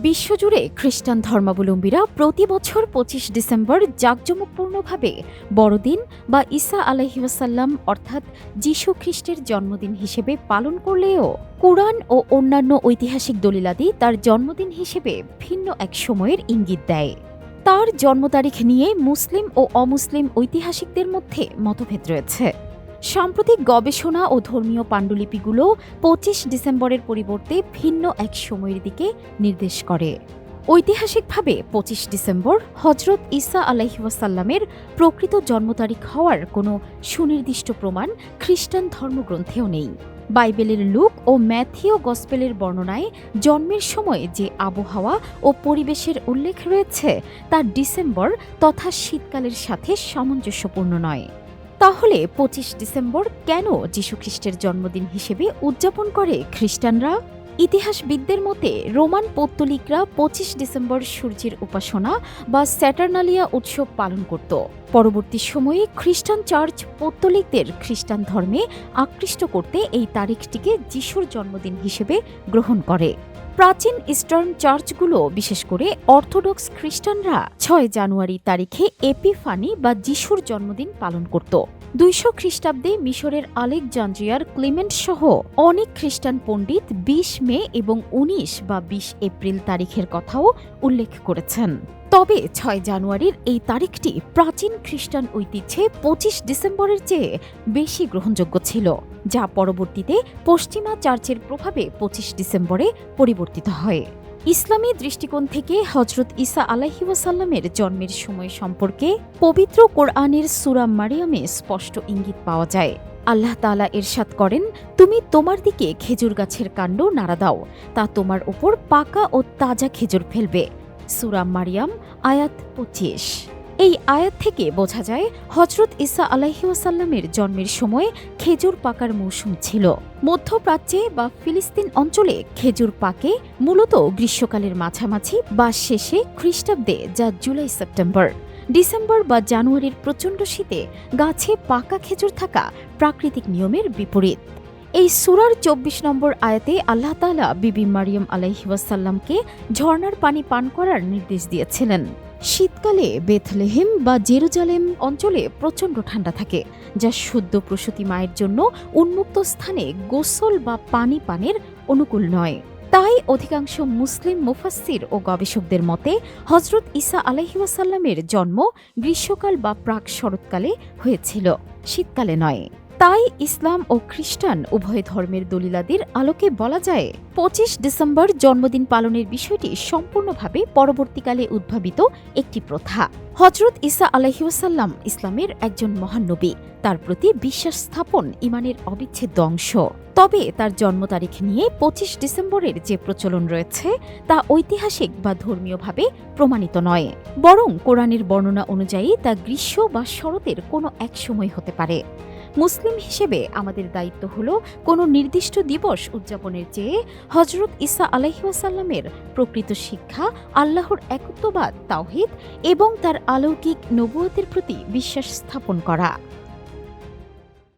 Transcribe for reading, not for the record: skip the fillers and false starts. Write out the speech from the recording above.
বিশ্বজুড়ে খ্রিস্টান ধর্মাবলম্বীরা প্রতি বছর ২৫ ডিসেম্বর জাঁকজমকপূর্ণভাবে বড়দিন বা ঈসা আলাইহিওয়াসাল্লাম অর্থাৎ যীশু খ্রিস্টের জন্মদিন হিসেবে পালন করলেও কুরআন ও অন্যান্য ঐতিহাসিক দলিলাদি তার জন্মদিন হিসেবে ভিন্ন এক সময়ের ইঙ্গিত দেয়। তার জন্ম তারিখ নিয়ে মুসলিম ও অমুসলিম ঐতিহাসিকদের মধ্যে মতভেদ রয়েছে। সাম্প্রতিক গবেষণা ও ধর্মীয় পাণ্ডুলিপিগুলো ২৫ ডিসেম্বরের পরিবর্তে ভিন্ন এক সময়ের দিকে নির্দেশ করে। ঐতিহাসিকভাবে ২৫ ডিসেম্বর হজরত ঈসা আলাইহিওয়াসাল্লামের প্রকৃত জন্ম তারিখ হওয়ার কোনো সুনির্দিষ্ট প্রমাণ খ্রিস্টান ধর্মগ্রন্থেও নেই। বাইবেলের লুক ও ম্যাথিও গসপেলের বর্ণনায় জন্মের সময় যে আবহাওয়া ও পরিবেশের উল্লেখ রয়েছে তা ডিসেম্বর তথা শীতকালের সাথে সামঞ্জস্যপূর্ণ নয়। তাহলে ২৫ ডিসেম্বর কেন যীশুখ্রিস্টের জন্মদিন হিসেবে উদযাপন করে খ্রিস্টানরা? ইতিহাসবিদদের মতে রোমান পৌত্তলিকরা ২৫ ডিসেম্বর সূর্যের উপাসনা বা স্যাটার্নালিয়া উৎসব পালন করত। পরবর্তী সময়ে খ্রিস্টান চার্চ পৌত্তলিকদের খ্রিস্টান ধর্মে আকৃষ্ট করতে এই তারিখটিকে যিশুর জন্মদিন হিসেবে গ্রহণ করে। প্রাচীন ইস্টার্ন চার্চগুলো বিশেষ করে অর্থোডক্স খ্রিস্টানরা ৬ জানুয়ারি তারিখে এপিফানি বা যিশুর জন্মদিন পালন করত। ২০০ খ্রিস্টাব্দে মিশরের আলেকজান্দ্রিয়ার ক্লিমেন্ট সহ অনেক খ্রিস্টান পণ্ডিত ২০ মে এবং ১৯ বা ২০ এপ্রিল তারিখের কথাও উল্লেখ করেছেন। তবে ৬ জানুয়ারির এই তারিখটি প্রাচীন খ্রিস্টান ঐতিহ্যে ২৫ ডিসেম্বরের চেয়ে বেশি গ্রহণযোগ্য ছিল, যা পরবর্তীতে পশ্চিমা চার্চের প্রভাবে ২৫ ডিসেম্বরে পরিবর্তিত হয়। ইসলামী দৃষ্টিকোণ থেকে হজরত ঈসা আলাইহিওয়াসাল্লামের জন্মের সময় সম্পর্কে পবিত্র কোরআনের সূরা মারিয়ামে স্পষ্ট ইঙ্গিত পাওয়া যায়। আল্লাহ তাআলা ইরশাদ করেন, তুমি তোমার দিকে খেজুর গাছের কাণ্ড নাড়া দাও, তা তোমার উপর পাকা ও তাজা খেজুর ফেলবে। সূরা মারিয়াম আয়াত ২৫। এই আয়াত থেকে বোঝা যায় হজরত ঈসা আলাইহিওয়াসাল্লামের জন্মের সময় খেজুর পাকার মৌসুম ছিল। মধ্যপ্রাচ্যে বা ফিলিস্তিন অঞ্চলে খেজুর পাকে মূলত গ্রীষ্মকালের মাঝামাঝি বা শেষে খ্রিস্টাব্দে, যা জুলাই সেপ্টেম্বর। ডিসেম্বর বা জানুয়ারির প্রচণ্ড শীতে গাছে পাকা খেজুর থাকা প্রাকৃতিক নিয়মের বিপরীত। এই সূরার ২৪ নম্বর আয়াতে আল্লাহ তাআলা বিবি মারিয়াম আলাইহিওয়াসাল্লামকে ঝর্ণার পানি পান করার নির্দেশ দিয়েছিলেন। শীতকালে বেথলেহেম বা জেরুজালেম অঞ্চলে প্রচণ্ড ঠান্ডা থাকে, যা সদ্য প্রসূতি মায়ের জন্য উন্মুক্ত স্থানে গোসল বা পানি পানের অনুকূল নয়। তাই অধিকাংশ মুসলিম মুফাসসির ও গবেষকদের মতে হজরত ঈসা আলাইহিওয়াসাল্লামের জন্ম গ্রীষ্মকাল বা প্রাক শরৎকালে হয়েছিল, শীতকালে নয়। তাই ইসলাম ও খ্রিস্টান উভয় ধর্মের দলিলাদির আলোকে বলা যায় ২৫ ডিসেম্বর জন্মদিন পালনের বিষয়টি সম্পূর্ণভাবে পরবর্তীকালে উদ্ভাবিত একটি প্রথা। হজরত ঈসা আলাইহিওয়াসাল্লাম ইসলামের একজন মহান নবী, তার প্রতি বিশ্বাস স্থাপন ঈমানের অবিচ্ছেদ্য অংশ। তবে তার জন্ম তারিখ নিয়ে ২৫ ডিসেম্বরের যে প্রচলন রয়েছে তা ঐতিহাসিক বা ধর্মীয়ভাবে প্রমাণিত নয়, বরং কোরআনের বর্ণনা অনুযায়ী তা গ্রীষ্ম বা শরতের কোনো এক সময় হতে পারে। মুসলিম হিসেবে আমাদের দায়িত্ব হল কোনো নির্দিষ্ট দিবস উদযাপনের চেয়ে হজরত ঈসা আলাইহিওয়াসাল্লামের প্রকৃত শিক্ষা, আল্লাহর একত্ববাদ, তাওহীদ এবং তার অলৌকিক নবুয়তের প্রতি বিশ্বাস স্থাপন করা।